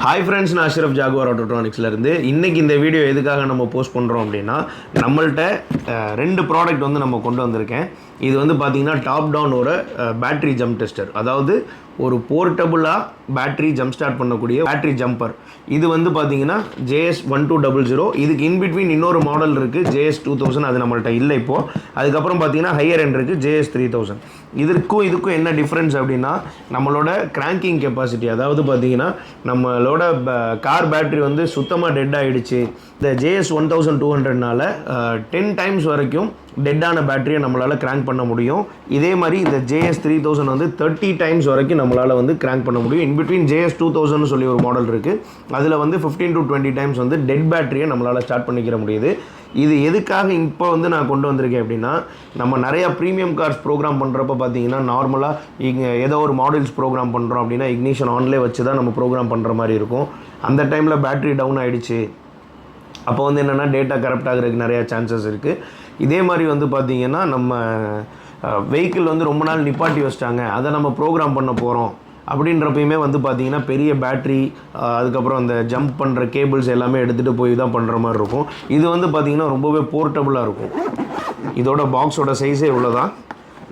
Hi friends, நான் Ashraf Jaguar ஆட்டோட்ரானிக்ஸ்லேருந்து. இன்றைக்கி இந்த வீடியோ எதுக்காக நம்ம போஸ்ட் பண்ணுறோம் அப்படின்னா, நம்மள்ட்ட 2 ப்ராடக்ட் வந்து நம்ம கொண்டு வந்திருக்கேன். இது வந்து பார்த்திங்கன்னா டாப்டவுன் ஒரு பேட்ரி ஜம்ப் டெஸ்டர், அதாவது ஒரு போர்ட்டபுளாக பேட்ரி ஜம்ப் ஸ்டார்ட் பண்ணக்கூடிய பேட்ரி ஜம்பர். இது வந்து பார்த்திங்கன்னா JS1200. இதுக்கு இன்பிட்வீன் இன்னொரு மாடல் இருக்குது JS2000, அது நம்மள்ட்ட இல்லை இப்போது. அதுக்கப்புறம் பார்த்திங்கன்னா ஹையர் எண்ட் இருக்குது JS3000. இதுக்கும் என்ன டிஃப்ரென்ஸ் அப்படின்னா, நம்மளோட கிராங்கிங் கெப்பாசிட்டி, அதாவது பார்த்திங்கன்னா நம்மளோட கார் பேட்ரி வந்து சுத்தமாக டெட் ஆகிடுச்சு. இந்த JS1200னால 10 டைம்ஸ் வரைக்கும் டெட்டான பேட்டரியை நம்மளால் கிராங்க் பண்ண முடியும். இதே மாதிரி இந்த JS3000 வந்து 30 டைம்ஸ் வரைக்கும் நம்மளால் வந்து கிராங்க் பண்ண முடியும். இன்பிட்வீன் JS2000 சொல்லி ஒரு மாடல் இருக்குது, அதில் வந்து 15 to 20 டைம்ஸ் வந்து டெட் பேட்டரியை நம்மளால் ஸ்டார்ட் பண்ணிக்கிற முடியுது. இது எதுக்காக இப்போ வந்து நான் கொண்டு வந்திருக்கேன் அப்படின்னா, நம்ம நிறையா ப்ரீமியம் கார்ஸ் ப்ரோக்ராம் பண்ணுறப்ப பார்த்தீங்கன்னா, நார்மலாக இங்கே ஏதோ ஒரு மாடல்ஸ் ப்ரோக்ராம் பண்ணுறோம் அப்படின்னா இக்னிஷன் ஆன்லேயே வச்சு தான் நம்ம ப்ரோக்ராம் பண்ணுற மாதிரி இருக்கும். அந்த டைமில் பேட்ரி டவுன் ஆகிடுச்சு, அப்போ வந்து என்னென்னா டேட்டா கரப்ட் ஆகிறதுக்கு நிறையா சான்சஸ் இருக்குது. இதே மாதிரி வந்து பார்த்திங்கன்னா, நம்ம வெஹிக்கிள் வந்து ரொம்ப நாள் நிப்பாட்டி வச்சிட்டாங்க, அதை நம்ம ப்ரோக்ராம் பண்ண போகிறோம் அப்படின்றப்பயுமே வந்து பார்த்திங்கன்னா பெரிய பேட்ரி, அதுக்கப்புறம் அந்த ஜம்ப் பண்ணுற கேபிள்ஸ் எல்லாமே எடுத்துகிட்டு போய் தான் பண்ணுற மாதிரி இருக்கும். இது வந்து பார்த்திங்கன்னா ரொம்பவே போர்ட்டபுளாக இருக்கும். இதோட பாக்ஸோட சைஸே இவ்வளோ தான்.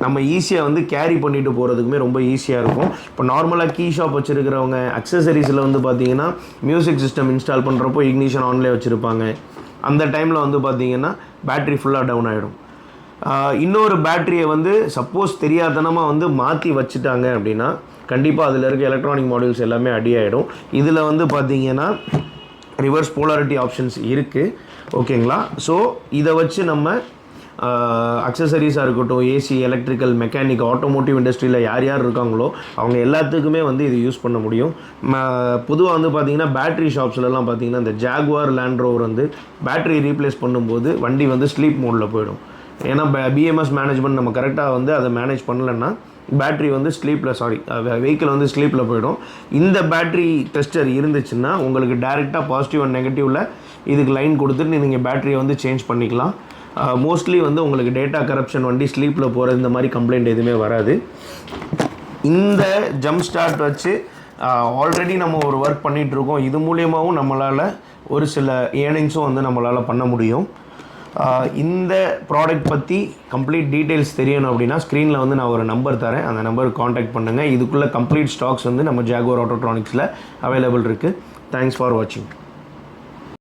நம்ம ஈஸியாக வந்து கேரி பண்ணிட்டு போகிறதுக்குமே ரொம்ப ஈஸியாக இருக்கும். இப்போ நார்மலாக கீ ஷாப் வச்சுருக்கிறவங்க அக்சசரிஸில் வந்து பார்த்திங்கன்னா மியூசிக் சிஸ்டம் இன்ஸ்டால் பண்ணுறப்போ இக்னிஷன் ஆன்லேயே வச்சுருப்பாங்க. அந்த டைமில் வந்து பார்த்திங்கன்னா பேட்ரி ஃபுல்லாக டவுன் ஆகிடும். இன்னொரு பேட்டரியை வந்து சப்போஸ் தெரியாதனமாக வந்து மாற்றி வச்சுட்டாங்க அப்படின்னா கண்டிப்பாக அதில் இருக்க எலக்ட்ரானிக் மாடியூல்ஸ் எல்லாமே அடியாகிடும். இதில் வந்து பார்த்திங்கன்னா ரிவர்ஸ் போலாரிட்டி ஆப்ஷன்ஸ் இருக்குது, ஓகேங்களா. ஸோ இதை வச்சு நம்ம அக்சசரிஸாக இருக்கட்டும், ஏசி, எலக்ட்ரிக்கல், மெக்கானிக், ஆட்டோமோட்டிவ் இண்டஸ்ட்ரியில் யார் யார் இருக்காங்களோ அவங்க எல்லாத்துக்குமே வந்து இது யூஸ் பண்ண முடியும். பொதுவாக வந்து பார்த்திங்கன்னா பேட்ரி ஷாப்ஸ்லலாம் பார்த்திங்கன்னா இந்த ஜாகுவார், லேண்ட் ரோவர் வந்து பேட்ரி ரீப்ளேஸ் பண்ணும்போது வண்டி வந்து ஸ்லீப் மோடில் போயிடும். ஏன்னா BMS மேனேஜ்மெண்ட் நம்ம கரெக்டாக வந்து அதை மேனேஜ் பண்ணலைன்னா பேட்ரி வந்து வெஹிக்கிள் வந்து ஸ்லீப்பில் போயிடும். இந்த பேட்ரி டெஸ்டர் இருந்துச்சுன்னா உங்களுக்கு டேரெக்டாக பாசிட்டிவ் அண்ட் நெகட்டிவில் இதுக்கு லைன் கொடுத்துட்டு நீங்கள் பேட்டரியை வந்து சேஞ்ச் பண்ணிக்கலாம். மோஸ்ட்லி வந்து உங்களுக்கு டேட்டா கரப்ஷன், வண்டி ஸ்லீப்பில் போகிறது, இந்த மாதிரி கம்ப்ளைண்ட் எதுவுமே வராது. இந்த ஜம்ப் ஸ்டார்ட் வச்சு ஆல்ரெடி நம்ம ஒரு ஒர்க் பண்ணிகிட்ருக்கோம். இது மூலியமாகவும் நம்மளால் ஒரு சில ஏர்னிங்ஸும் வந்து நம்மளால் பண்ண முடியும். இந்த ப்ராடக்ட் பற்றி கம்ப்ளீட் டீட்டெயில்ஸ் தெரியணும் அப்படின்னா ஸ்க்ரீனில் வந்து நான் ஒரு நம்பர் தரேன், அந்த நம்பருக்கு காண்டாக்ட் பண்ணுங்கள். இதுக்குள்ளே கம்ப்ளீட் ஸ்டாக்ஸ் வந்து நம்ம ஜாகுவார் ஆட்டோட்ரானிக்ஸில் அவைலபிள் இருக்குது. தேங்க்ஸ் ஃபார் வாட்சிங்.